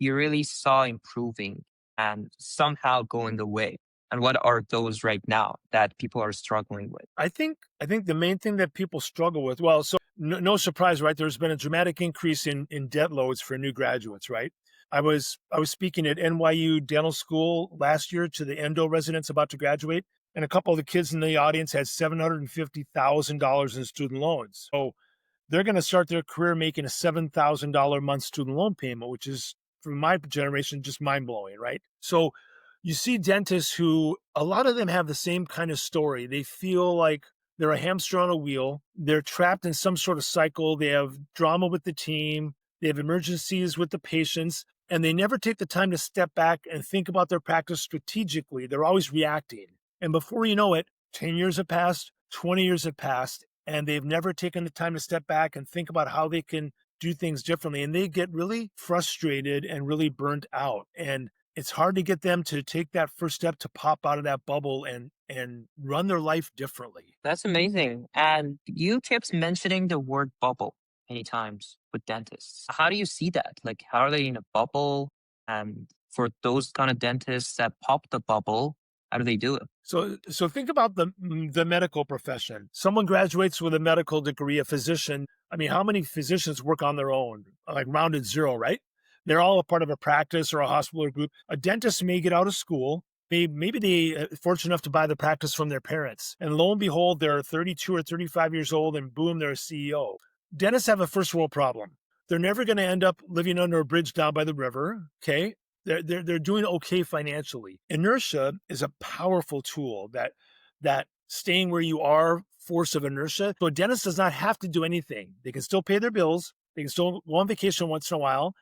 you really saw improving and somehow going away? And what are those right now that people are struggling with? I think the main thing that people struggle with, well, so no surprise, right? There's been a dramatic increase in debt loads for new graduates, right? I was speaking at NYU Dental School last year to the endo residents about to graduate, and a couple of the kids in the audience had $750,000 in student loans. So they're going to start their career making a $7,000 a month student loan payment, which is, for my generation, just mind blowing, right? So you see dentists who, a lot of them have the same kind of story. They feel like they're a hamster on a wheel. They're trapped in some sort of cycle. They have drama with the team. They have emergencies with the patients, and they never take the time to step back and think about their practice strategically. They're always reacting. And before you know it, 10 years have passed, 20 years have passed, and they've never taken the time to step back and think about how they can do things differently. And they get really frustrated and really burnt out. And it's hard to get them to take that first step to pop out of that bubble and run their life differently. That's amazing. And you kept mentioning the word bubble many times with dentists. How do you see that? Like, how are they in a bubble? And for those kind of dentists that pop the bubble, how do they do it? So think about the medical profession. Someone graduates with a medical degree, a physician. I mean, how many physicians work on their own? Like rounded zero, right? They're all a part of a practice or a hospital or group. A dentist may get out of school. Maybe they fortunate enough to buy the practice from their parents. And lo and behold, they're 32 or 35 years old and boom, they're a CEO. Dentists have a first world problem. They're never going to end up living under a bridge down by the river. Okay. They're doing okay financially. Inertia is a powerful tool, that staying where you are force of inertia. So a dentist does not have to do anything. They can still pay their bills. They can still go on vacation once in a while,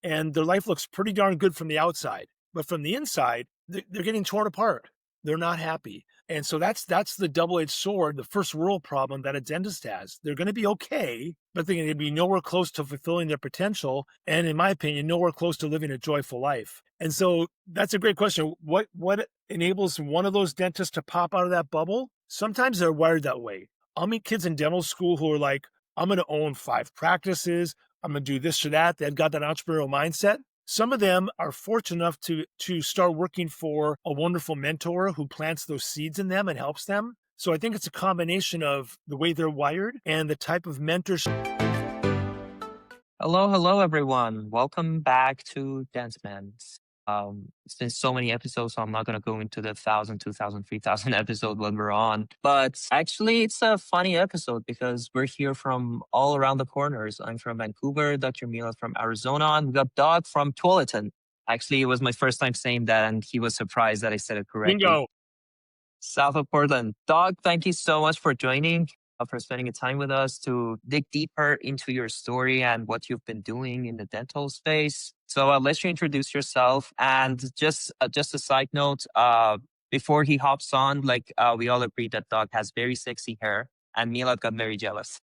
and their life looks pretty darn good from the outside. But from the inside, they're getting torn apart. They're not happy. And so that's the double-edged sword, the first world problem that a dentist has. They're going to be okay, but they're going to be nowhere close to fulfilling their potential. And in my opinion, nowhere close to living a joyful life. And so that's a great question. What enables one of those dentists to pop out of that bubble? Sometimes they're wired that way. I'll meet kids in dental school who are like, I'm going to own 5 practices. I'm going to do this or that. They've got that entrepreneurial mindset. Some of them are fortunate enough to start working for a wonderful mentor who plants those seeds in them and helps them. So I think it's a combination of the way they're wired and the type of mentorship. Hello, everyone. Welcome back to Dance Man. It's been so many episodes, so I'm not going to go into the 1,000, 2,000, 3,000 episode when we're on. But actually, it's a funny episode because we're here from all around the corners. I'm from Vancouver, Dr. Mila from Arizona, and we got Doug from Tualatin. Actually, it was my first time saying that, and he was surprised that I said it correctly. Bingo. South of Portland. Doug, thank you so much for joining, for spending the time with us to dig deeper into your story and what you've been doing in the dental space. So let you introduce yourself. And just a side note, before he hops on, we all agree that Doug has very sexy hair, and Milad got very jealous.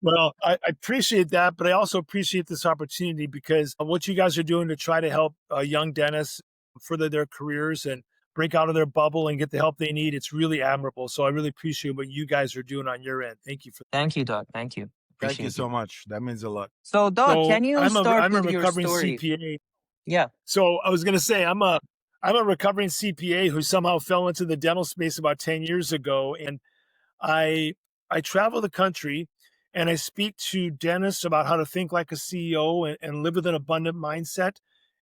Well, I appreciate that, but I also appreciate this opportunity because of what you guys are doing to try to help young dentists further their careers and break out of their bubble and get the help they need. It's really admirable. So I really appreciate what you guys are doing on your end. Thank you for that. Thank you, Doug. Thank you. Thank you Appreciate so much. That means a lot. So, Doug, So can you start I'm a with your recovering story? CPA. Yeah. So I was going to say I'm a recovering CPA who somehow fell into the dental space about 10 years ago, and I travel the country and I speak to dentists about how to think like a CEO and live with an abundant mindset,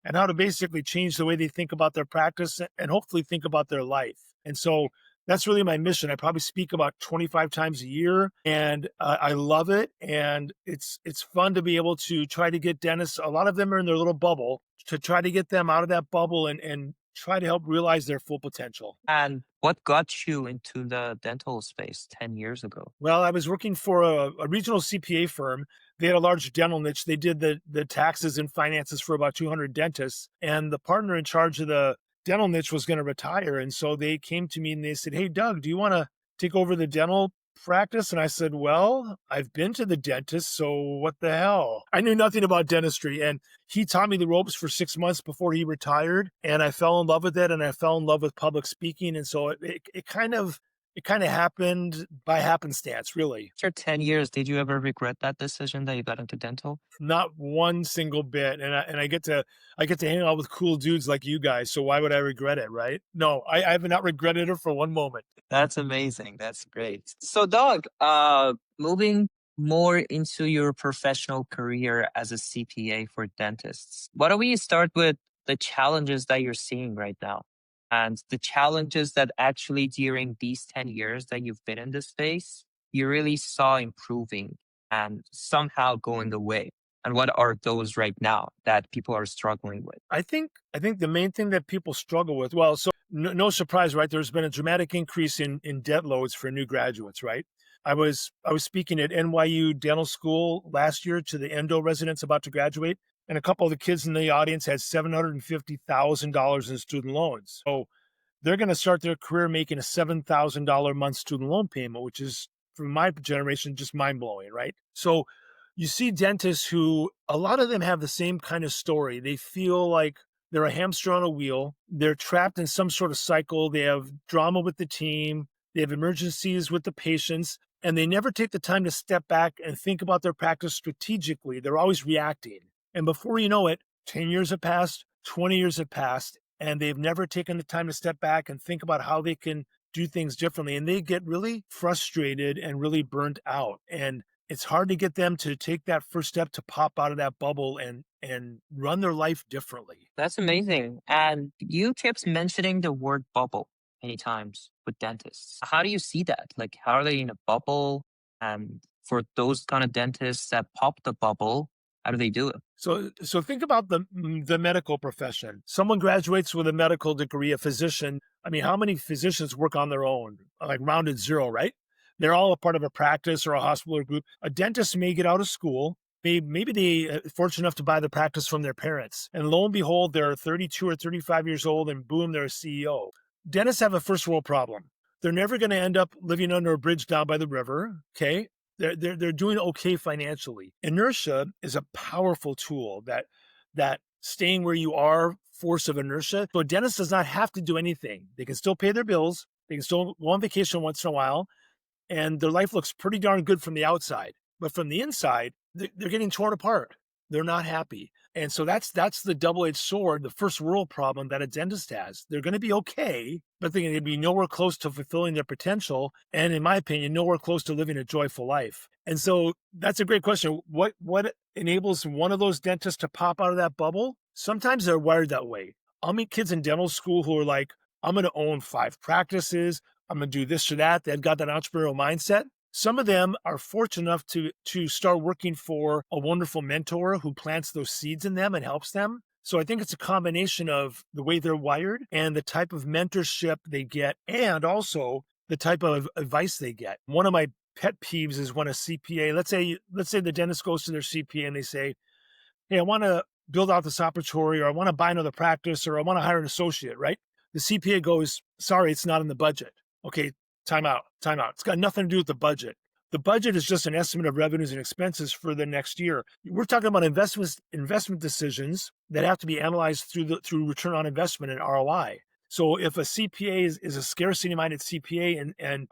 and how to basically change the way they think about their practice and hopefully think about their life. And so that's really my mission. I probably speak about 25 times a year, and I love it. And it's fun to be able to try to get dentists. A lot of them are in their little bubble, to try to get them out of that bubble and try to help realize their full potential. And what got you into the dental space 10 years ago? Well, I was working for a regional CPA firm. They had a large dental niche. They did the taxes and finances for about 200 dentists. And the partner in charge of the dental niche was going to retire. And so they came to me and they said, "Hey, Doug, do you want to take over the dental practice?" And I said, "Well, I've been to the dentist, so what the hell?" I knew nothing about dentistry. And he taught me the ropes for 6 months before he retired. And I fell in love with it. And I fell in love with public speaking. And so it kind of it kind of happened by happenstance, really. After 10 years, did you ever regret that decision that you got into dental? Not one single bit, and I get to hang out with cool dudes like you guys, so why would I regret it, right? No, I have not regretted it for one moment. That's amazing. That's great. So, Doug, moving more into your professional career as a CPA for dentists, why don't we start with the challenges that you're seeing right now and the challenges that actually during these 10 years that you've been in this space, you really saw improving and somehow going away? And what are those right now that people are struggling with? I think the main thing that people struggle with, well, so no surprise, right? There's been a dramatic increase in debt loads for new graduates, right? I was speaking at NYU Dental School last year to the endo residents about to graduate, and a couple of the kids in the audience had $750,000 in student loans. So they're going to start their career making a $7,000 a month student loan payment, which is, for my generation, just mind blowing, right? So you see dentists who, a lot of them have the same kind of story. They feel like they're a hamster on a wheel. They're trapped in some sort of cycle. They have drama with the team. They have emergencies with the patients, and they never take the time to step back and think about their practice strategically. They're always reacting. And before you know it, 10 years have passed, 20 years have passed, and they've never taken the time to step back and think about how they can do things differently. And they get really frustrated and really burnt out. And it's hard to get them to take that first step to pop out of that bubble and run their life differently. That's amazing. And you kept mentioning the word bubble many times with dentists. How do you see that? Like, how are they in a bubble? And for those kind of dentists that pop the bubble, how do they do it? So think about the medical profession. Someone graduates with a medical degree, a physician. I mean, how many physicians work on their own? Like rounded zero, right? They're all a part of a practice or a hospital or group. A dentist may get out of school. Maybe they fortunate enough to buy the practice from their parents, and lo and behold, they're 32 or 35 years old, and boom, they're a CEO. Dentists have a first world problem. They're never going to end up living under a bridge down by the river. Okay, they're doing okay financially. Inertia is a powerful tool, that staying where you are force of inertia. So a dentist does not have to do anything. They can still pay their bills. They can still go on vacation once in a while, and their life looks pretty darn good from the outside. But from the inside, they're getting torn apart. They're not happy. And so that's the double-edged sword, the first world problem that a dentist has. They're going to be okay, but they're going to be nowhere close to fulfilling their potential, and in my opinion, nowhere close to living a joyful life. And so that's a great question. What enables one of those dentists to pop out of that bubble? Sometimes they're wired that way. I'll meet kids in dental school who are like, I'm going to own 5 practices. I'm going to do this or that. They've got that entrepreneurial mindset. Some of them are fortunate enough to start working for a wonderful mentor who plants those seeds in them and helps them. So I think it's a combination of the way they're wired and the type of mentorship they get, and also the type of advice they get. One of my pet peeves is when a CPA, let's say the dentist goes to their CPA and they say, hey, I want to build out this operatory, or I want to buy another practice, or I want to hire an associate, right? The CPA goes, sorry, it's not in the budget. Okay, time out, time out. It's got nothing to do with the budget. The budget is just an estimate of revenues and expenses for the next year. We're talking about investment decisions that have to be analyzed through return on investment and ROI. So if a CPA is a scarcity-minded CPA and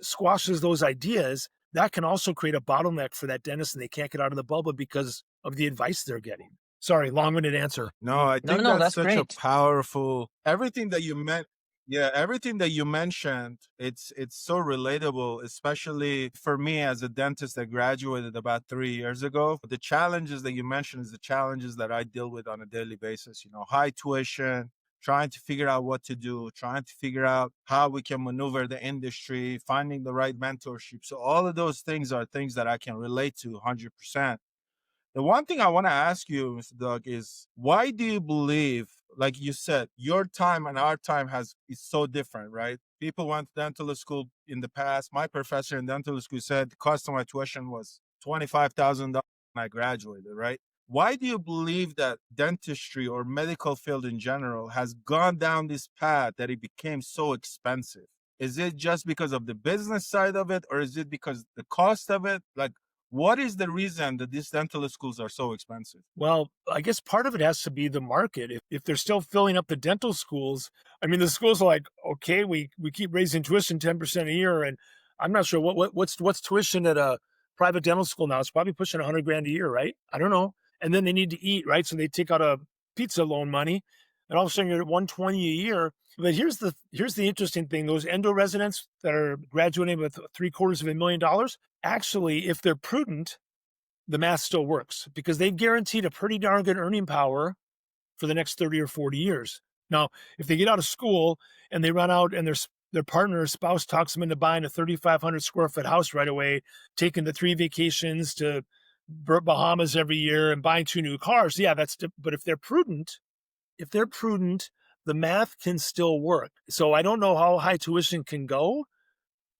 squashes those ideas, that can also create a bottleneck for that dentist, and they can't get out of the bubble because of the advice they're getting. Sorry, long-winded answer. No, I No, think no, that's that's such a great. powerful everything that you meant. Yeah, everything that you mentioned, it's so relatable, especially for me as a dentist that graduated about 3 years ago. The challenges that you mentioned is the challenges that I deal with on a daily basis. You know, high tuition, trying to figure out what to do, trying to figure out how we can maneuver the industry, finding the right mentorship. So all of those things are things that I can relate to 100%. The one thing I want to ask you, Mr. Doug, is why do you believe, like you said, your time and our time is so different, right? People went to dental school in the past. My professor in dental school said the cost of my tuition was $25,000 when I graduated, right? Why do you believe that dentistry or medical field in general has gone down this path that it became so expensive? Is it just because of the business side of it, or is it because the cost of it? Like, What is the reason that these dental schools are so expensive? Well, I guess part of it has to be the market. If they're still filling up the dental schools, I mean, the schools are like, okay, we keep raising tuition 10% a year, and I'm not sure what's tuition at a private dental school now. It's probably pushing 100 grand a year, right? I don't know. And then they need to eat, right? So they take out a pizza loan money, and all of a sudden you're at 120 a year. But here's the interesting thing: those endo residents that are graduating with $750,000, actually, if they're prudent, the math still works because they've guaranteed a pretty darn good earning power for the next 30 or 40 years. Now, if they get out of school and they run out and their partner or spouse talks them into buying a 3,500 square foot house right away, taking the 3 vacations to Bahamas every year and buying 2 new cars, yeah, but if they're prudent, the math can still work. So I don't know how high tuition can go,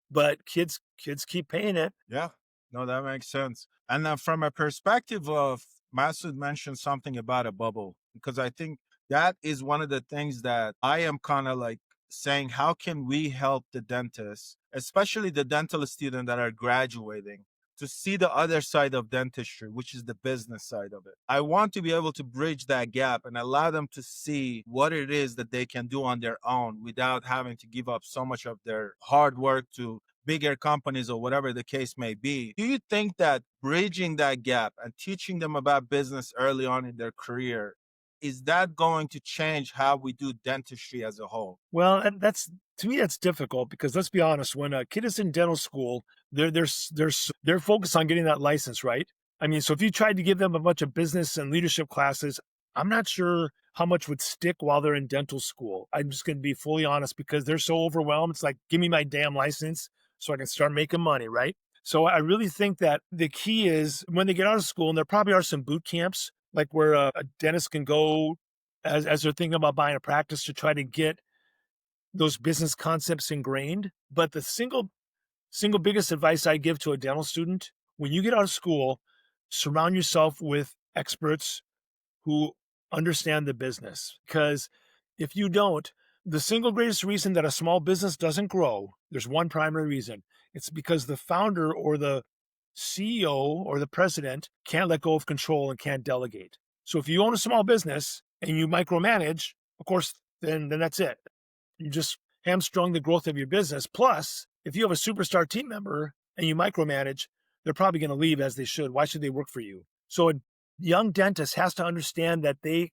but kids keep paying it. Yeah, no, that makes sense. And then from a perspective of Masood mentioned something about a bubble, because I think that is one of the things that I am kind of like saying, how can we help the dentists, especially the dental students that are graduating, to see the other side of dentistry, which is the business side of it. I want to be able to bridge that gap and allow them to see what it is that they can do on their own without having to give up so much of their hard work to bigger companies or whatever the case may be. Do you think that bridging that gap and teaching them about business early on in their career, is that going to change how we do dentistry as a whole? Well, and that's to me that's difficult because let's be honest, when a kid is in dental school, they're focused on getting that license, right? I mean, so if you tried to give them a bunch of business and leadership classes, I'm not sure how much would stick while they're in dental school. I'm just going to be fully honest because they're so overwhelmed. It's like, give me my damn license so I can start making money, right? So I really think that the key is when they get out of school, and there probably are some boot camps like where a dentist can go as they're thinking about buying a practice to try to get those business concepts ingrained. But the single biggest advice I give to a dental student, when you get out of school, surround yourself with experts who understand the business. Because if you don't, the single greatest reason that a small business doesn't grow, there's one primary reason. It's because the founder or the CEO or the president can't let go of control and can't delegate. So if you own a small business and you micromanage, of course, then that's it. You just hamstrung the growth of your business. Plus, if you have a superstar team member and you micromanage, they're probably going to leave as they should. Why should they work for you? So a young dentist has to understand that they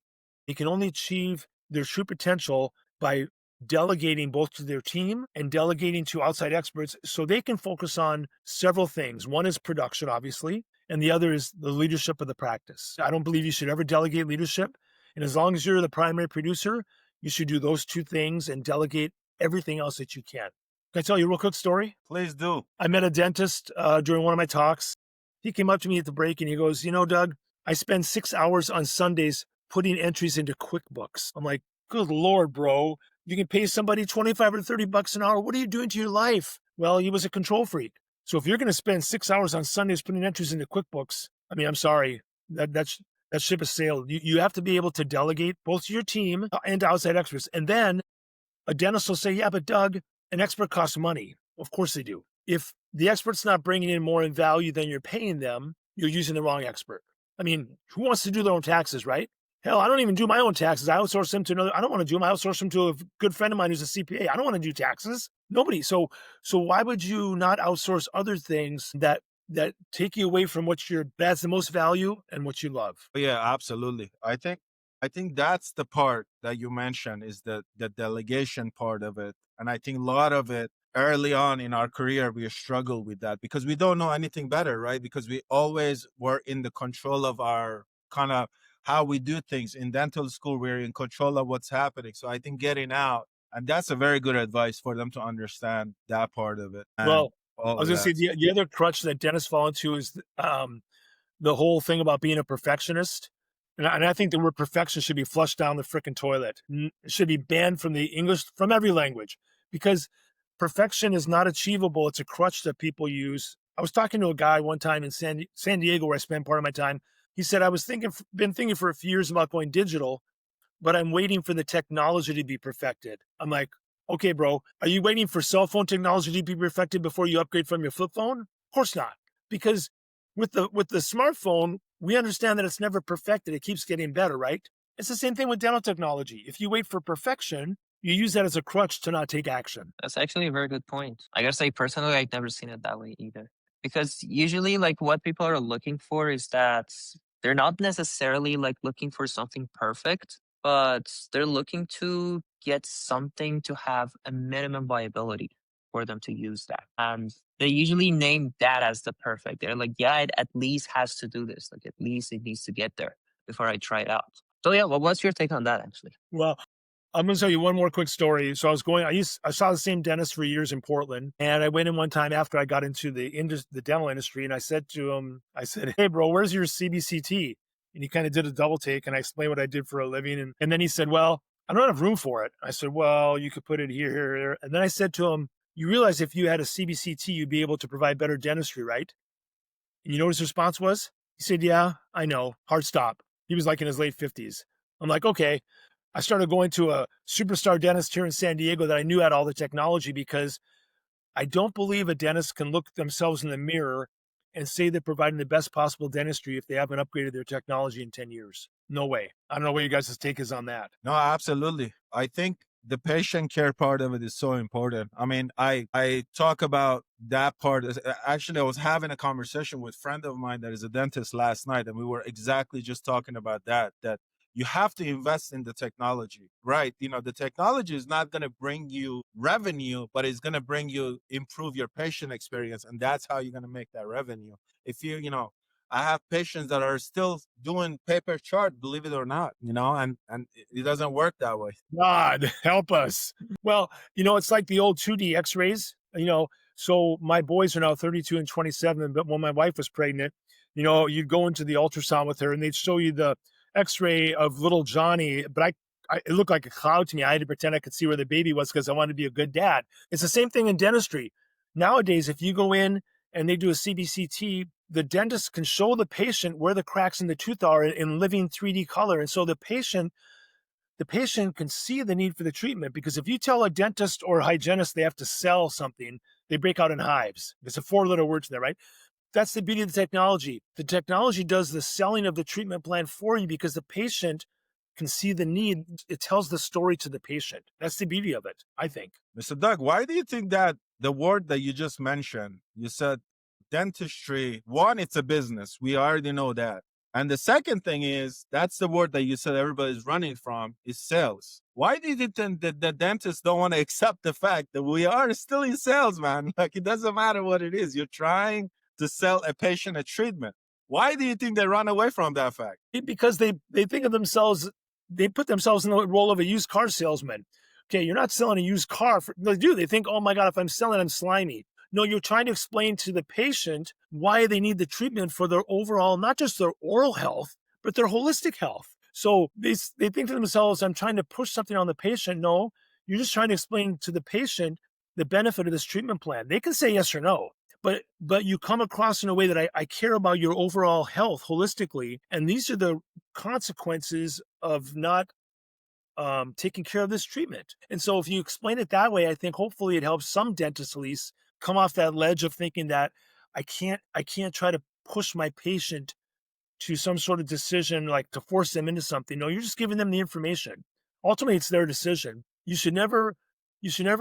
can only achieve their true potential by delegating both to their team and delegating to outside experts so they can focus on several things. One is production, obviously, and the other is the leadership of the practice. I don't believe you should ever delegate leadership. And as long as you're the primary producer, you should do those 2 things and delegate everything else that you can. Can I tell you a real quick story? Please do. I met a dentist during one of my talks. He came up to me at the break and he goes, Doug, I spend 6 hours on Sundays putting entries into QuickBooks. I'm like, good Lord, bro. You can pay somebody 25 or 30 bucks an hour. What are you doing to your life? Well, he was a control freak. So if you're going to spend 6 hours on Sundays putting entries into QuickBooks, I mean, I'm sorry. That ship has sailed. You have to be able to delegate both to your team and to outside experts. And then a dentist will say, yeah, but Doug, an expert costs money. Of course they do. If the expert's not bringing in more in value than you're paying them, you're using the wrong expert. I mean, who wants to do their own taxes, right? Hell, I don't even do my own taxes. I outsource them to another. I don't want to do them. I outsource them to a good friend of mine who's a CPA. I don't want to do taxes. Nobody. So why would you not outsource other things that take you away from that's the most value and what you love? Yeah, absolutely. I think that's the part that you mentioned is the delegation part of it. And I think a lot of it early on in our career, we struggle with that because we don't know anything better, right? Because we always were in the control of our kind of how we do things. In dental school, we're in control of what's happening. So I think getting out, and that's a very good advice for them to understand that part of it. And Well, all I was of going to that. say the other crutch that dentists fall into is the whole thing about being a perfectionist. And I think the word perfection should be flushed down the frickin' toilet. It should be banned from the English, from every language, because perfection is not achievable. It's a crutch that people use. I was talking to a guy one time in San Diego where I spend part of my time. He said, been thinking for a few years about going digital, but I'm waiting for the technology to be perfected. I'm like, okay, bro, are you waiting for cell phone technology to be perfected before you upgrade from your flip phone? Of course not, because with the smartphone, we understand that it's never perfected. It keeps getting better, right? It's the same thing with dental technology. If you wait for perfection, you use that as a crutch to not take action. That's actually a very good point. I gotta say, personally, I've never seen it that way either. Because usually, like, what people are looking for is that they're not necessarily like looking for something perfect, but they're looking to get something to have a minimum viability for them to use that. And they usually name that as the perfect. They're like, yeah, it at least has to do this. Like, at least it needs to get there before I try it out. So, yeah, well, what's your take on that, actually? Well, I'm going to tell you one more quick story. So I saw the same dentist for years in Portland, and I went in one time after I got into the dental industry, and I said to him, I said, "Hey, bro, where's your CBCT?" And he kind of did a double take, and I explained what I did for a living, and then he said, "Well, I don't have room for it." I said, "Well, you could put it here, here, here." And then I said to him, "You realize if you had a CBCT, you'd be able to provide better dentistry, right?" And you know what his response was? He said, "Yeah, I know. Hard stop." He was like in his late 50s. I'm like, okay. I started going to a superstar dentist here in San Diego that I knew had all the technology, because I don't believe a dentist can look themselves in the mirror and say they're providing the best possible dentistry if they haven't upgraded their technology in 10 years. No way. I don't know what you guys' take is on that. No, absolutely. I think the patient care part of it is so important. I mean, I talk about that part. Actually, I was having a conversation with a friend of mine that is a dentist last night, and we were exactly just talking about that you have to invest in the technology, right? You know, the technology is not going to bring you revenue, but it's going to bring you improve your patient experience, and that's how you're going to make that revenue. If I have patients that are still doing paper chart, believe it or not, and it doesn't work that way. God, help us. Well, it's like the old 2D x-rays, so my boys are now 32 and 27, but when my wife was pregnant, you'd go into the ultrasound with her and they'd show you the x-ray of little Johnny, but it looked like a cloud to me. I had to pretend I could see where the baby was because I wanted to be a good dad. It's the same thing in dentistry. Nowadays, if you go in and they do a CBCT, the dentist can show the patient where the cracks in the tooth are in living 3D color. And so the patient can see the need for the treatment, because if you tell a dentist or a hygienist they have to sell something, they break out in hives. There's a 4-letter word to that, right? That's the beauty of the technology. The technology does the selling of the treatment plan for you because the patient can see the need. It tells the story to the patient. That's the beauty of it, I think. Mr. Doug, why do you think that the word that you just mentioned, you said dentistry, one, it's a business. We already know that. And the second thing is, that's the word that you said everybody's running from, is sales. Why do you think that the dentists don't want to accept the fact that we are still in sales, man? Like, it doesn't matter what it is. You're trying to sell a patient a treatment. Why do you think they run away from that fact? Because they think of themselves, they put themselves in the role of a used car salesman. Okay, you're not selling a used car. They think, oh my God, if I'm selling, I'm slimy. No, you're trying to explain to the patient why they need the treatment for their overall, not just their oral health, but their holistic health. So they think to themselves, I'm trying to push something on the patient. No, you're just trying to explain to the patient the benefit of this treatment plan. They can say yes or no, but you come across in a way that I care about your overall health holistically. And these are the consequences of not taking care of this treatment. And so if you explain it that way, I think hopefully it helps some dentists at least come off that ledge of thinking that I can't try to push my patient to some sort of decision, like to force them into something. No, you're just giving them the information. Ultimately, it's their decision. You should never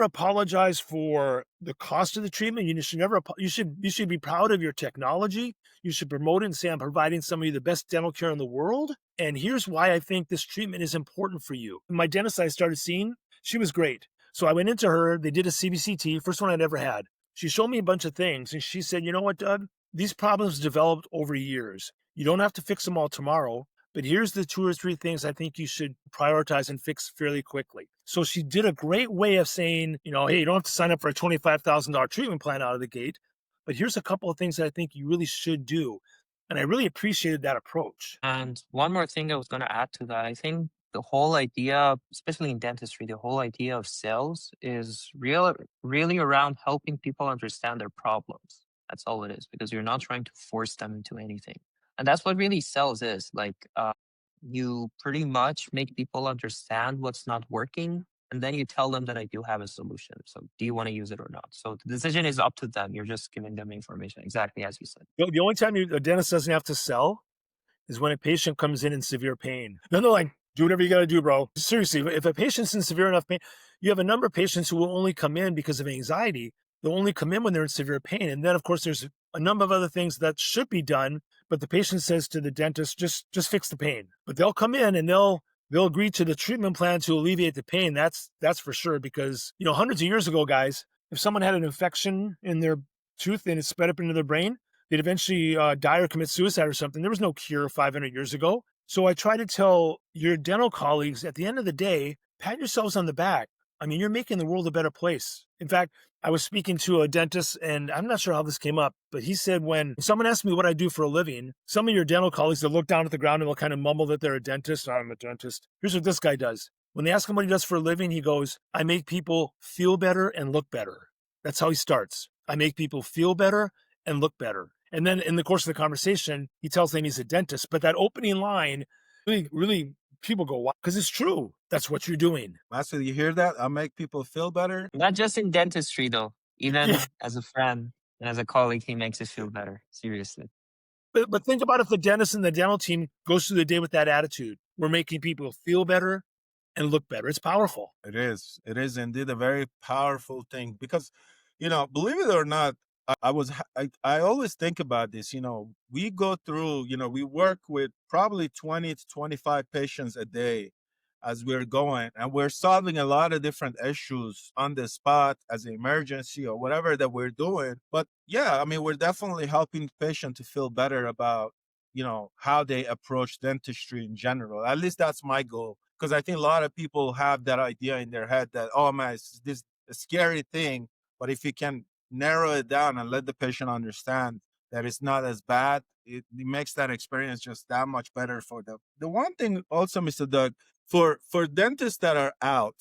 apologize for the cost of the treatment. You should be proud of your technology. You should promote it and say, I'm providing somebody the best dental care in the world. And here's why I think this treatment is important for you. My dentist I started seeing, she was great. So I went into her, they did a CBCT, first one I'd ever had. She showed me a bunch of things and she said, you know what, Doug? These problems developed over years. You don't have to fix them all tomorrow, but here's the 2 or 3 things I think you should prioritize and fix fairly quickly. So she did a great way of saying, hey, you don't have to sign up for a $25,000 treatment plan out of the gate, but here's a couple of things that I think you really should do. And I really appreciated that approach. And one more thing I was going to add to that, I think the whole idea, especially in dentistry, the whole idea of sales is really around helping people understand their problems. That's all it is, because you're not trying to force them into anything. And that's what really sales is. Like, you pretty much make people understand what's not working And then you tell them that I do have a solution. So do you want to use it or not? So the decision is up to them. You're just giving them information, exactly as you said. The only time a dentist doesn't have to sell is when a patient comes in severe pain. Then they're like, do whatever you got to do, bro. Seriously, if a patient's in severe enough pain, you have a number of patients who will only come in because of anxiety. They'll only come in when they're in severe pain. And then, of course, there's a number of other things that should be done, but the patient says to the dentist, just fix the pain. But they'll come in and they'll agree to the treatment plan to alleviate the pain. That's for sure. Because, hundreds of years ago, guys, if someone had an infection in their tooth and it spread up into their brain, they'd eventually die or commit suicide or something. There was no cure 500 years ago. So I try to tell your dental colleagues, at the end of the day, pat yourselves on the back. I mean, you're making the world a better place. In fact, I was speaking to a dentist, and I'm not sure how this came up, but he said when someone asked me what I do for a living, some of your dental colleagues, they'll look down at the ground and they'll kind of mumble that they're a dentist. I'm a dentist. Here's what this guy does. When they ask him what he does for a living, he goes, I make people feel better and look better. That's how he starts. I make people feel better and look better. And then in the course of the conversation, he tells them he's a dentist. But that opening line really people go, wow, because it's true. That's what you're doing. Master, you hear that? I make people feel better. Not just in dentistry, though. Even Yeah. as a friend and as a colleague, he makes us feel better. Seriously. But think about if the dentist and the dental team goes through the day with that attitude. We're making people feel better and look better. It's powerful. It is. It is indeed a very powerful thing because, believe it or not, I always think about this. We go through, we work with probably 20 to 25 patients a day as we're going, and we're solving a lot of different issues on the spot as an emergency or whatever that we're doing. But yeah, I mean, we're definitely helping the patient to feel better about, how they approach dentistry in general. At least that's my goal. Because I think a lot of people have that idea in their head that, oh man, it's this a scary thing. But if you can narrow it down and let the patient understand that it's not as bad, it makes that experience just that much better for them. The one thing also, Mr. Doug, for dentists that are out,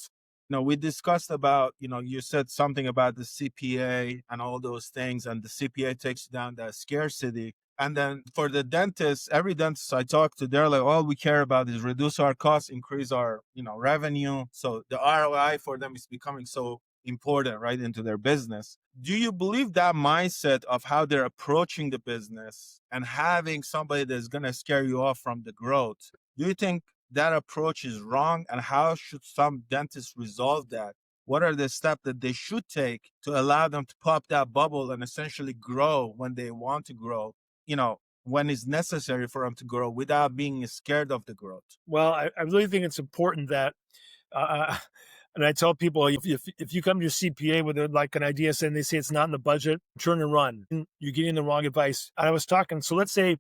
we discussed about, you said something about the CPA and all those things, and the CPA takes down that scarcity. And then for the dentists, every dentist I talk to, they're like, all we care about is reduce our costs, increase our, revenue. So the ROI for them is becoming so important right into their business. Do you believe that mindset of how they're approaching the business and having somebody that's going to scare you off from the growth? Do you think that approach is wrong? And how should some dentists resolve that? What are the steps that they should take to allow them to pop that bubble and essentially grow when they want to grow? When it's necessary for them to grow without being scared of the growth. Well, I really think it's important that, and I tell people, if you come to your CPA with like an idea saying they say it's not in the budget, turn and run. You're getting the wrong advice. I was talking, so let's say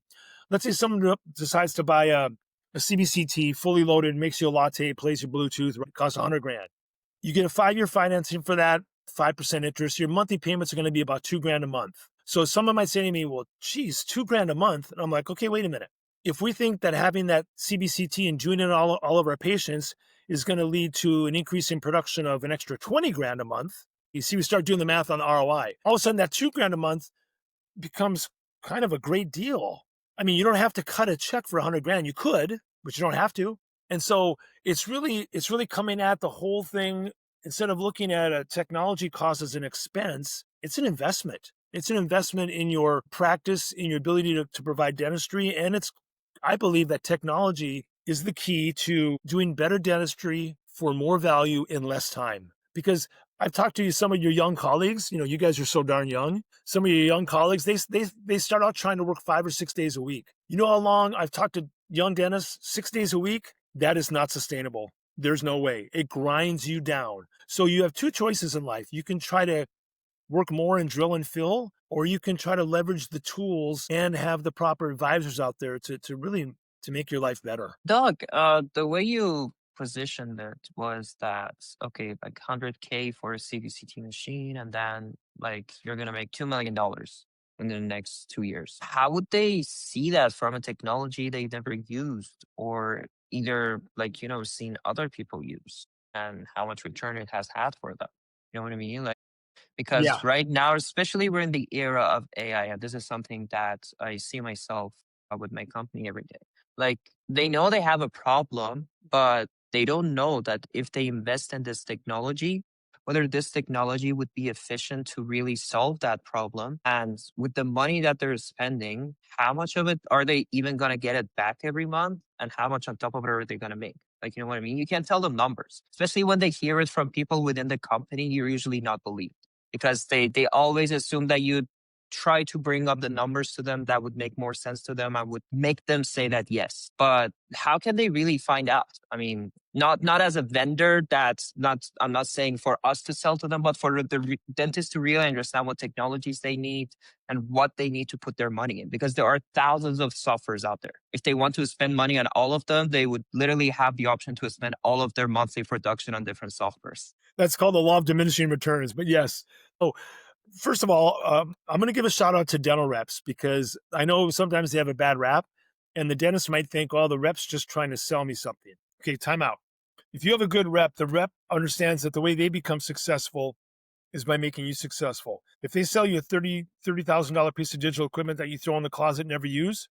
someone decides to buy a CBCT fully loaded, makes you a latte, plays your Bluetooth, costs $100,000. You get a 5-year financing for that, 5% interest. Your monthly payments are going to be about $2,000 a month. So someone might say to me, well, geez, $2,000 a month. And I'm like, okay, wait a minute. If we think that having that CBCT and doing it all of our patients is going to lead to an increase in production of an extra $20,000 a month, you see, we start doing the math on the ROI. All of a sudden, that $2,000 a month becomes kind of a great deal. I mean, you don't have to cut a check for $100,000. You could, but you don't have to. And so it's really coming at the whole thing. Instead of looking at a technology cost as an expense, it's an investment. It's an investment in your practice, in your ability to provide dentistry. And I believe that technology is the key to doing better dentistry for more value in less time. Because I've talked to some of your young colleagues, you guys are so darn young. Some of your young colleagues, they start out trying to work 5 or 6 days a week. You know how long I've talked to young dentists? 6 days a week? That is not sustainable. There's no way. It grinds you down. So you have two choices in life. You can try to work more and drill and fill, or you can try to leverage the tools and have the proper advisors out there to really make your life better. Doug, the way you positioned it was that, okay, like 100K for a CBCT machine, and then like you're going to make $2 million in the next 2 years. How would they see that from a technology they've never used, or either like, seen other people use, and how much return it has had for them? You know what I mean? Like, Yeah. because right now, especially we're in the era of AI, and this is something that I see myself with my company every day. Like, they know they have a problem, but they don't know that if they invest in this technology, whether this technology would be efficient to really solve that problem. And with the money that they're spending, how much of it are they even going to get it back every month? And how much on top of it are they going to make? Like, you know what I mean? You can't tell them numbers, especially when they hear it from people within the company. You're usually not believed because they always assume that you try to bring up the numbers to them that would make more sense to them. I would make them say that yes. But how can they really find out? I mean, not as a vendor. That's not. I'm not saying for us to sell to them, but for the dentist to really understand what technologies they need and what they need to put their money in. Because there are thousands of softwares out there. If they want to spend money on all of them, they would literally have the option to spend all of their monthly production on different softwares. That's called the law of diminishing returns. But yes. Oh, first of all, I'm going to give a shout out to dental reps because I know sometimes they have a bad rap, and the dentist might think, "Oh, the rep's just trying to sell me something." Okay, time out. If you have a good rep, the rep understands that the way they become successful is by making you successful. If they sell you a $30,000 piece of digital equipment that you throw in the closet and never use,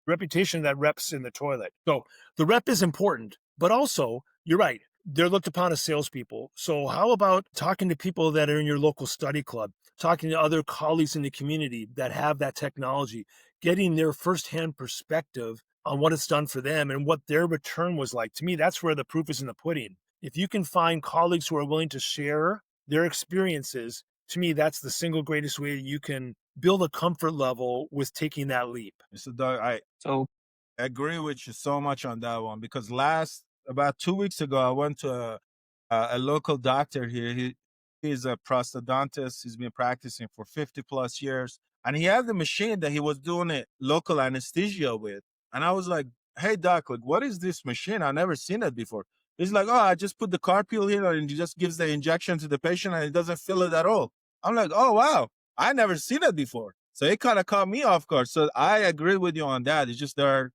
the reputation of that rep's in the toilet. So the rep is important, but also, you're right, they're looked upon as salespeople. So how about talking to people that are in your local study club, talking to other colleagues in the community that have that technology, getting their firsthand perspective on what it's done for them and what their return was like. To me, that's where the proof is in the pudding. If you can find colleagues who are willing to share their experiences, to me, that's the single greatest way you can build a comfort level with taking that leap. So, Doug, I So agree with you so much on that one because about 2 weeks ago, I went to a local doctor here. He's a prosthodontist. He's been practicing for 50 plus years. And he had the machine that he was doing it local anesthesia with. And I was like, "Hey, doc, like, what is this machine? I've never seen it before." He's like, "Oh, I just put the carpel here and it just gives the injection to the patient and it doesn't feel it at all." I'm like, "Oh, wow. I never seen it before." So it kind of caught me off guard. So I agree with you on that. It's just there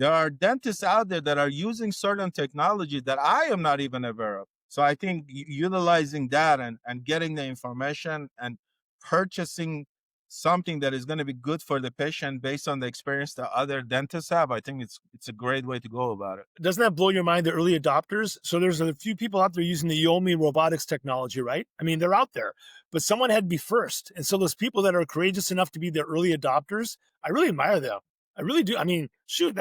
are dentists out there that are using certain technology that I am not even aware of. So I think utilizing that and getting the information and purchasing something that is going to be good for the patient based on the experience that other dentists have, I think it's a great way to go about it. Doesn't that blow your mind, the early adopters? So there's a few people out there using the Yomi robotics technology, right? I mean, they're out there, but someone had to be first. And so those people that are courageous enough to be the early adopters, I really admire them. I really do. I mean, shoot,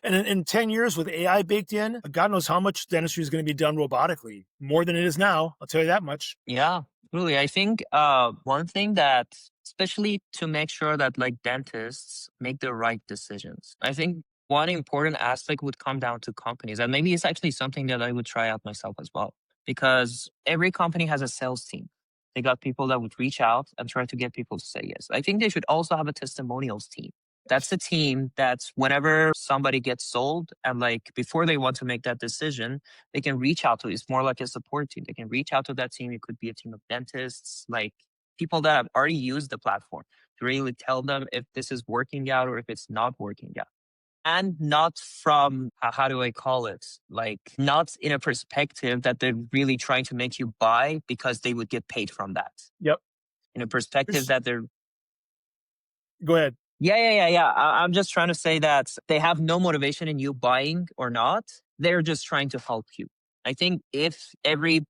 and in 10 years with AI baked in, God knows how much dentistry is going to be done robotically, more than it is now. I'll tell you that much. yeah, really. I think one thing that, especially to make sure that like dentists make the right decisions, I think one important aspect would come down to companies. And maybe it's actually something that I would try out myself as well, because every company has a sales team. They got people that would reach out and try to get people to say yes. I think they should also have a testimonials team. That's the team that's whenever somebody gets sold and like before they want to make that decision, they can reach out to. It's more like a support team. They can reach out to that team. It could be a team of dentists, like people that have already used the platform to really tell them if this is working out or if it's not working out. And not from, how do I call it? Like, not in a perspective that they're really trying to make you buy because they would get paid from that. Yep. In a perspective that they're Go ahead. Yeah. I'm just trying to say that they have no motivation in you buying or not. They're just trying to help you. I think if every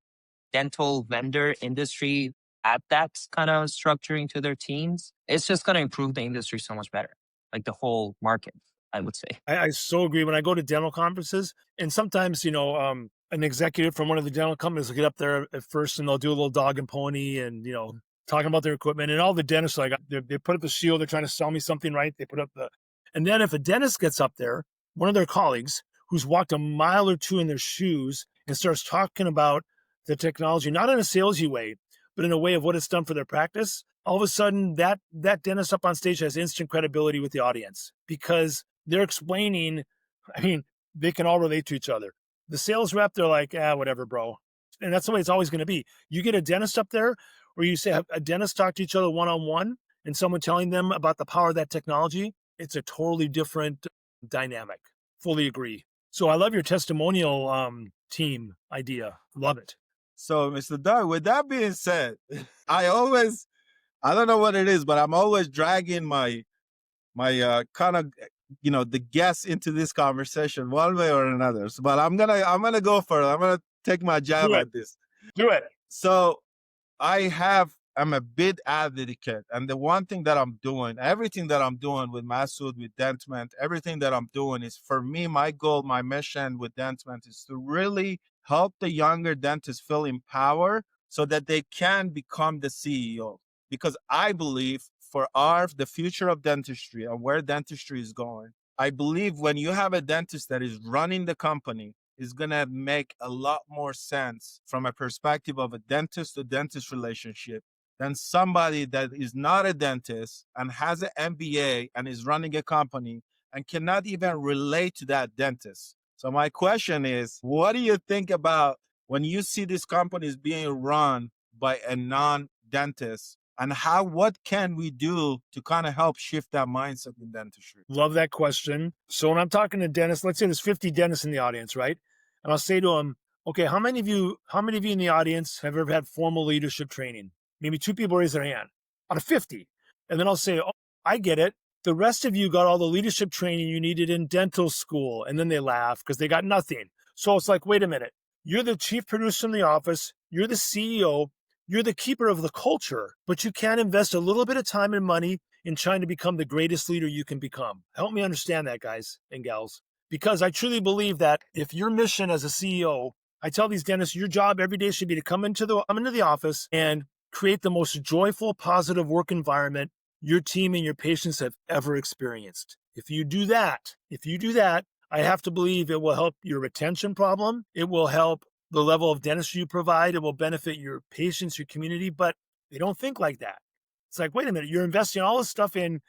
dental vendor industry had that kind of structuring to their teams, it's just going to improve the industry so much better. Like the whole market, I would say. I so agree. When I go to dental conferences, and sometimes, an executive from one of the dental companies will get up there at first and they'll do a little dog and pony and, talking about their equipment. And all the dentists, like, they put up the shield, they're trying to sell me something, right? They put up and then if a dentist gets up there, one of their colleagues who's walked a mile or two in their shoes and starts talking about the technology, not in a salesy way, but in a way of what it's done for their practice, all of a sudden that dentist up on stage has instant credibility with the audience because they're explaining, I mean, they can all relate to each other. The sales rep, they're like, whatever, bro. And that's the way it's always going to be. You get a dentist up there where you say a dentist talk to each other one-on-one and someone telling them about the power of that technology, it's a totally different dynamic. Fully agree. So I love your testimonial team idea. Love it. So, Mr. Doug, with that being said, I don't know what it is, but I'm always dragging my kind of the guests into this conversation one way or another. But I'm gonna go for it. I'm gonna take my jab Do it. at this. Do it. So I'm a big advocate. And the one thing that I'm doing, everything that I'm doing with Masood, with Dentment, everything that I'm doing is, for me, my goal, my mission with Dentment is to really help the younger dentists feel empowered so that they can become the CEO. Because I believe for the future of dentistry and where dentistry is going, I believe when you have a dentist that is running the company, is going to make a lot more sense from a perspective of a dentist to dentist relationship than somebody that is not a dentist and has an MBA and is running a company and cannot even relate to that dentist. So my question is, what do you think about when you see these companies being run by a non-dentist, and what can we do to kind of help shift that mindset in dentistry? Love that question. So when I'm talking to dentists, let's say there's 50 dentists in the audience, right? And I'll say to them, okay, how many of you in the audience have ever had formal leadership training? Maybe 2 people raise their hand out of 50. And then I'll say, oh, I get it. The rest of you got all the leadership training you needed in dental school. And then they laugh because they got nothing. So it's like, wait a minute. You're the chief producer in the office. You're the CEO. You're the keeper of the culture, but you can't invest a little bit of time and money in trying to become the greatest leader you can become. Help me understand that, guys and gals, because I truly believe that if your mission as a CEO, I tell these dentists, your job every day should be to come into the office and create the most joyful, positive work environment your team and your patients have ever experienced. If you do that, I have to believe it will help your retention problem. It will help the level of dentistry you provide. It will benefit your patients, your community, but they don't think like that. It's like, wait a minute, you're investing all this stuff in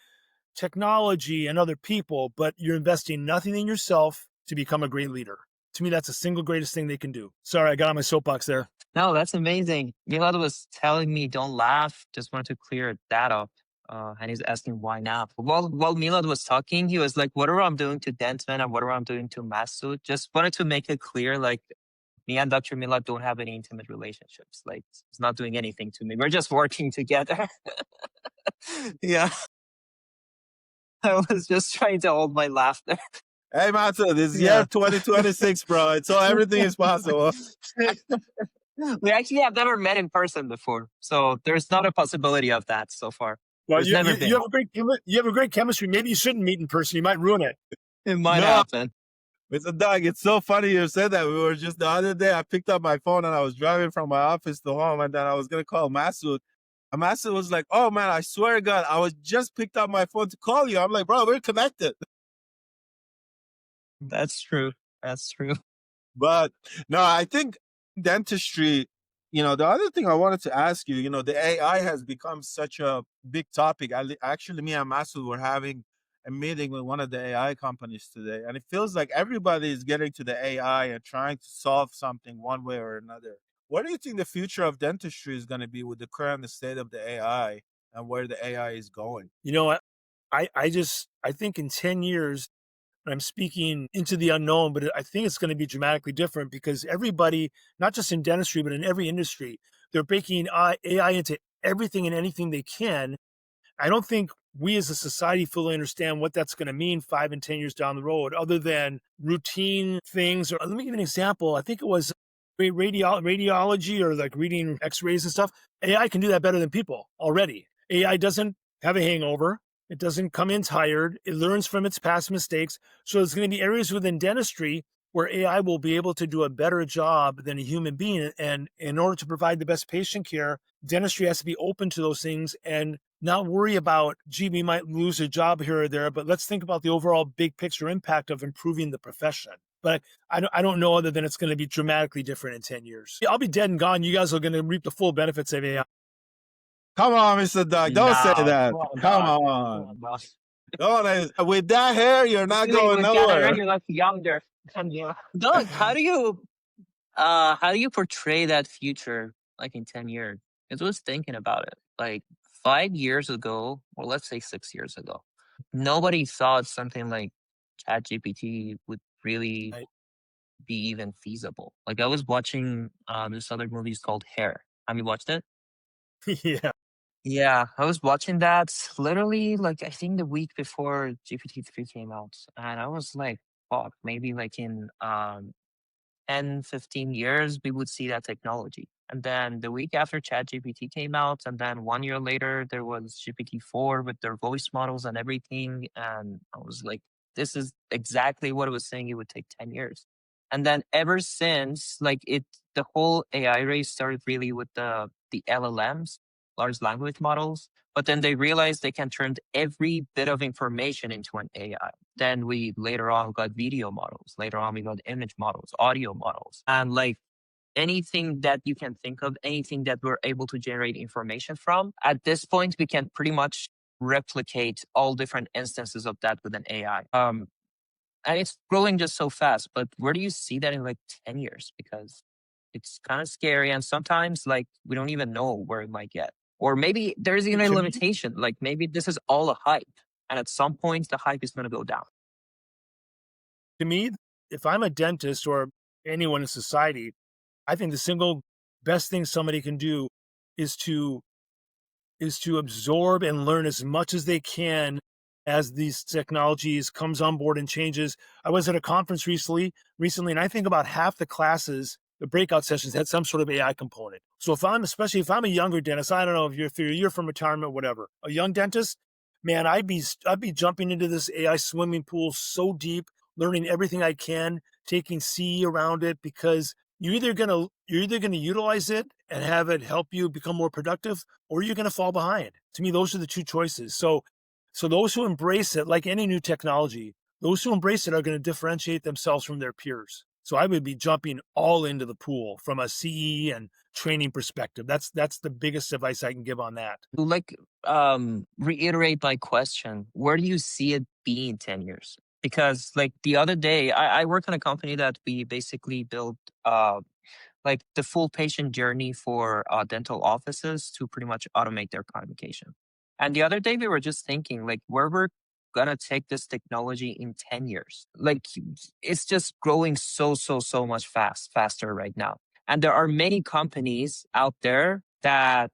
technology and other people, but you're investing nothing in yourself to become a great leader. To me, that's the single greatest thing they can do. Sorry, I got on my soapbox there. No, that's amazing. Milad was telling me, don't laugh. Just wanted to clear that up. And he's asking why not. While Milad was talking, he was like, whatever I'm doing to Dentman and whatever I'm doing to Masood, just wanted to make it clear, like, me and Dr. Milad don't have any intimate relationships. Like, it's not doing anything to me. We're just working together. Yeah. I was just trying to hold my laughter. Hey, Masood, this is Yeah. year 2026, bro. So everything is possible. We actually have never met in person before, so there's not a possibility of that so far. Well, There's never been. you have a great chemistry. Maybe you shouldn't meet in person. You might ruin it. It might No. happen. Mr. Doug, it's so funny you said that. We were just the other day, I picked up my phone and I was driving from my office to home, and then I was going to call Masood. And Masood was like, oh man, I swear to God, I was just picked up my phone to call you. I'm like, bro, we're connected. That's true. That's true. But no, I think dentistry, the other thing I wanted to ask you, the AI has become such a big topic. Actually, me and Masood were having a meeting with one of the AI companies today, and it feels like everybody is getting to the AI and trying to solve something one way or another. What do you think the future of dentistry is going to be with the current state of the AI and where the AI is going? You know what? I think in 10 years, I'm speaking into the unknown, but I think it's going to be dramatically different because everybody, not just in dentistry, but in every industry, they're baking AI into everything and anything they can. I don't think we as a society fully understand what that's going to mean 5 and 10 years down the road, other than routine things. Or let me give you an example. I think it was radiology or like reading x-rays and stuff. AI can do that better than people already. AI doesn't have a hangover. It doesn't come in tired. It learns from its past mistakes. So there's going to be areas within dentistry where AI will be able to do a better job than a human being. And in order to provide the best patient care, dentistry has to be open to those things and not worry about, gee, we might lose a job here or there, but let's think about the overall big picture impact of improving the profession. But I don't know other than it's going to be dramatically different in 10 years. I'll be dead and gone. You guys are going to reap the full benefits of AI. Come on, Mr. Doug. Don't say that. Come on. With that hair, you're not going nowhere. You're like younger. Doug, how do you portray that future like in 10 years? Because I was thinking about it. Like 5 years ago, or let's say 6 years ago, nobody thought something like ChatGPT would really Right. be even feasible. Like I was watching this other movie called Hair. Have you watched it? Yeah. Yeah, I was watching that literally like I think the week before GPT-3 came out. And I was like, fuck, maybe like in 10, 15 years, we would see that technology. And then the week after ChatGPT came out, and then 1 year later, there was GPT-4 with their voice models and everything. And I was like, this is exactly what I was saying. It would take 10 years. And then ever since, like the whole AI race started really with the LLMs, large language models. But then they realized they can turn every bit of information into an AI. Then we later on got video models. Later on, we got image models, audio models, and like anything that you can think of, anything that we're able to generate information from. At this point, we can pretty much replicate all different instances of that with an AI. And it's growing just so fast. But where do you see that in like 10 years? Because it's kind of scary. And sometimes like we don't even know where it might get. Or maybe there's even a To me, limitation. Like maybe this is all a hype. And at some point, the hype is going to go down. to me, if I'm a dentist or anyone in society, I think the single best thing somebody can do is to absorb and learn as much as they can as these technologies comes on board and changes. I was at a conference recently, and I think about half the classes, the breakout sessions had some sort of AI component. So especially if I'm a younger dentist, I don't know if you're a year from retirement, whatever, a young dentist, man, I'd be jumping into this AI swimming pool so deep, learning everything I can, taking C around it, because you're either gonna utilize it and have it help you become more productive, or you're gonna fall behind. To me, those are the two choices. So those who embrace it, like any new technology, those who embrace it are going to differentiate themselves from their peers. So I would be jumping all into the pool from a CE and training perspective. That's the biggest advice I can give on that. Like reiterate my question, where do you see it being in 10 years? Because like the other day I work on a company that we basically built like the full patient journey for dental offices to pretty much automate their communication. And the other day we were just thinking like where we're gonna take this technology in 10 years. Like it's just growing so much faster right now. And there are many companies out there that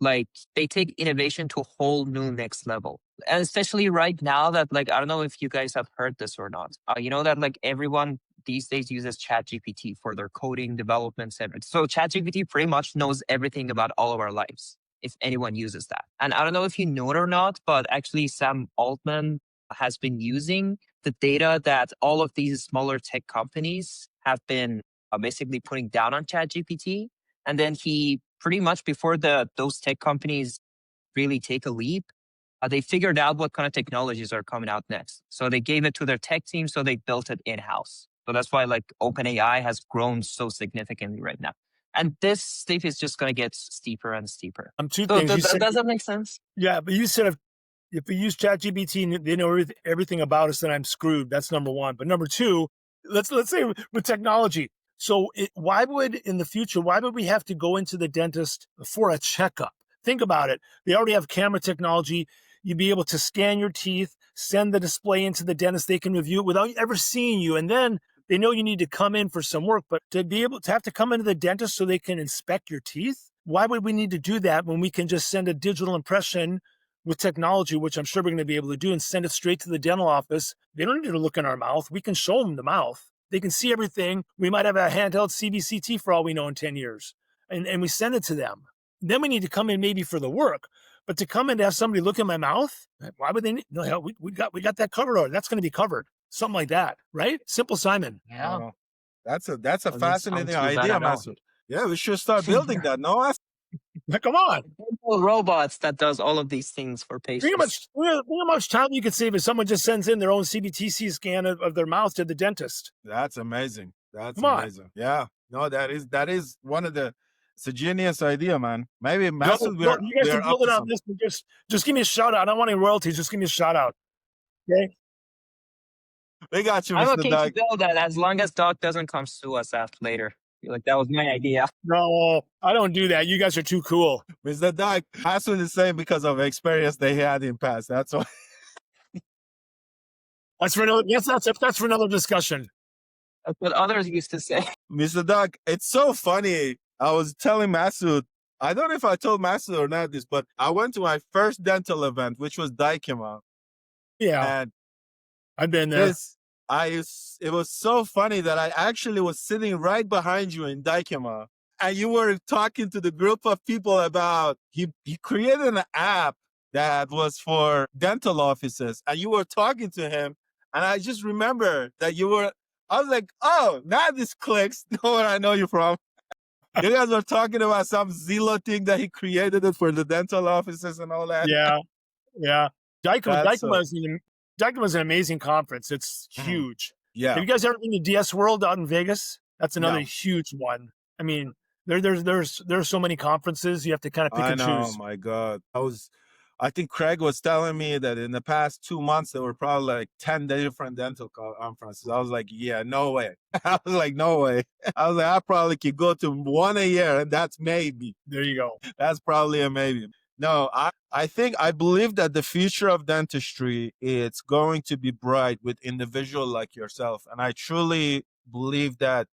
like they take innovation to a whole new next level. And especially right now that like I don't know if you guys have heard this or not. You know that like everyone these days uses ChatGPT for their coding developments. So ChatGPT pretty much knows everything about all of our lives if anyone uses that. And I don't know if you know it or not, but actually Sam Altman has been using the data that all of these smaller tech companies have been basically putting down on ChatGPT. And then he pretty much before those tech companies really take a leap, they figured out what kind of technologies are coming out next. So they gave it to their tech team, so they built it in-house. So that's why like OpenAI has grown so significantly right now. And this steep is just going to get steeper and steeper. Two So things you said. does that make sense? Yeah, but you said if we use ChatGPT and they know everything about us, then I'm screwed. That's number one. But number two, let's say with technology. So why would we have to go into the dentist for a checkup? Think about it. They already have camera technology. You'd be able to scan your teeth, send the display into the dentist. They can review it without ever seeing you. And then they know you need to come in for some work, but to be able to have to come into the dentist so they can inspect your teeth, why would we need to do that when we can just send a digital impression with technology, which I'm sure we're going to be able to do, and send it straight to the dental office? They don't need to look in our mouth. We can show them the mouth. They can see everything. We might have a handheld CBCT for all we know in 10 years, and we send it to them. Then we need to come in maybe for the work, but to come in to have somebody look in my mouth, why would they need? No, hell, we got that covered already. That's going to be covered. Something like that, right? Simple Simon. Yeah. That's a Doesn't sound fascinating too bad idea, at all. Masood. Yeah, we should start building that. No, Come on. Robots that does all of these things for Think patients. how much time you could save if someone just sends in their own CBTC scan of their mouth to the dentist. that's amazing. That's Come on. amazing. Yeah. No, that is one of the. It's a genius idea, man. Maybe Go, Masood, you guys can we're up build it to on something. this, but just give me a shout out. I don't want any royalties. Just give me a shout out. Okay. We got you, I'm Mr. okay to Doug. build that as long as Doc doesn't come sue us after later. Like that was my idea. No, I don't do that. You guys are too cool. Mr. Doug, Masood is saying because of experience they had in past. That's why. That's for another discussion. That's what others used to say. Mr. Doug, it's so funny. I was telling Masood I don't know if I told Master or not this, but I went to my first dental event, which was Daikima. Yeah, And I've been there. it was so funny that I actually was sitting right behind you in Daikima, and you were talking to the group of people about, he created an app that was for dental offices, and you were talking to him. And I just remember that I was like, oh, now this clicks. Know where I know you from. You guys were talking about some Zillow thing that he created it for the dental offices and all that. Yeah, yeah. That's Daikima is an amazing conference. It's huge. Yeah. Have you guys ever been to DS World out in Vegas? That's another No. huge one. I mean, there's so many conferences. You have to kind of pick and choose. Oh my God. I think Craig was telling me that in the past 2 months, there were probably like 10 different dental conferences. I was like, yeah, no way. I was like, no way. I was like, I probably could go to one a year, and that's maybe. There you go. That's probably a maybe. No, I believe that the future of dentistry, it's going to be bright with individual like yourself. And I truly believe that,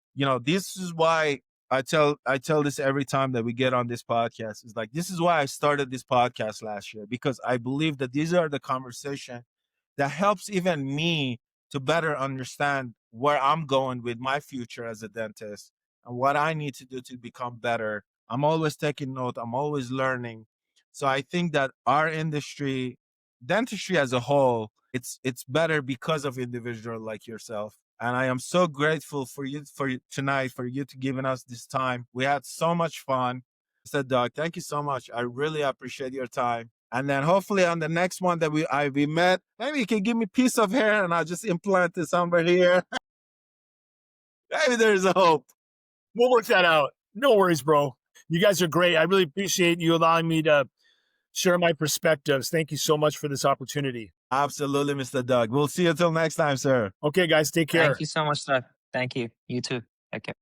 this is why I tell this every time that we get on this podcast. Is like, this is why I started this podcast last year, because I believe that these are the conversation that helps even me to better understand where I'm going with my future as a dentist and what I need to do to become better. I'm always taking note. I'm always learning. So I think that our industry, dentistry as a whole, it's better because of individual like yourself. And I am so grateful for you tonight, for you to giving us this time. We had so much fun. I said, Doug, thank you so much. I really appreciate your time. And then hopefully on the next one that we met, maybe you can give me a piece of hair and I'll just implant it somewhere here. Maybe there's a hope. We'll work that out. No worries, bro. You guys are great. I really appreciate you allowing me to share my perspectives. Thank you so much for this opportunity. Absolutely, Mr. Doug. We'll see you until next time, sir. Okay, guys, take care. Thank you so much, sir. Thank you. You too. Okay.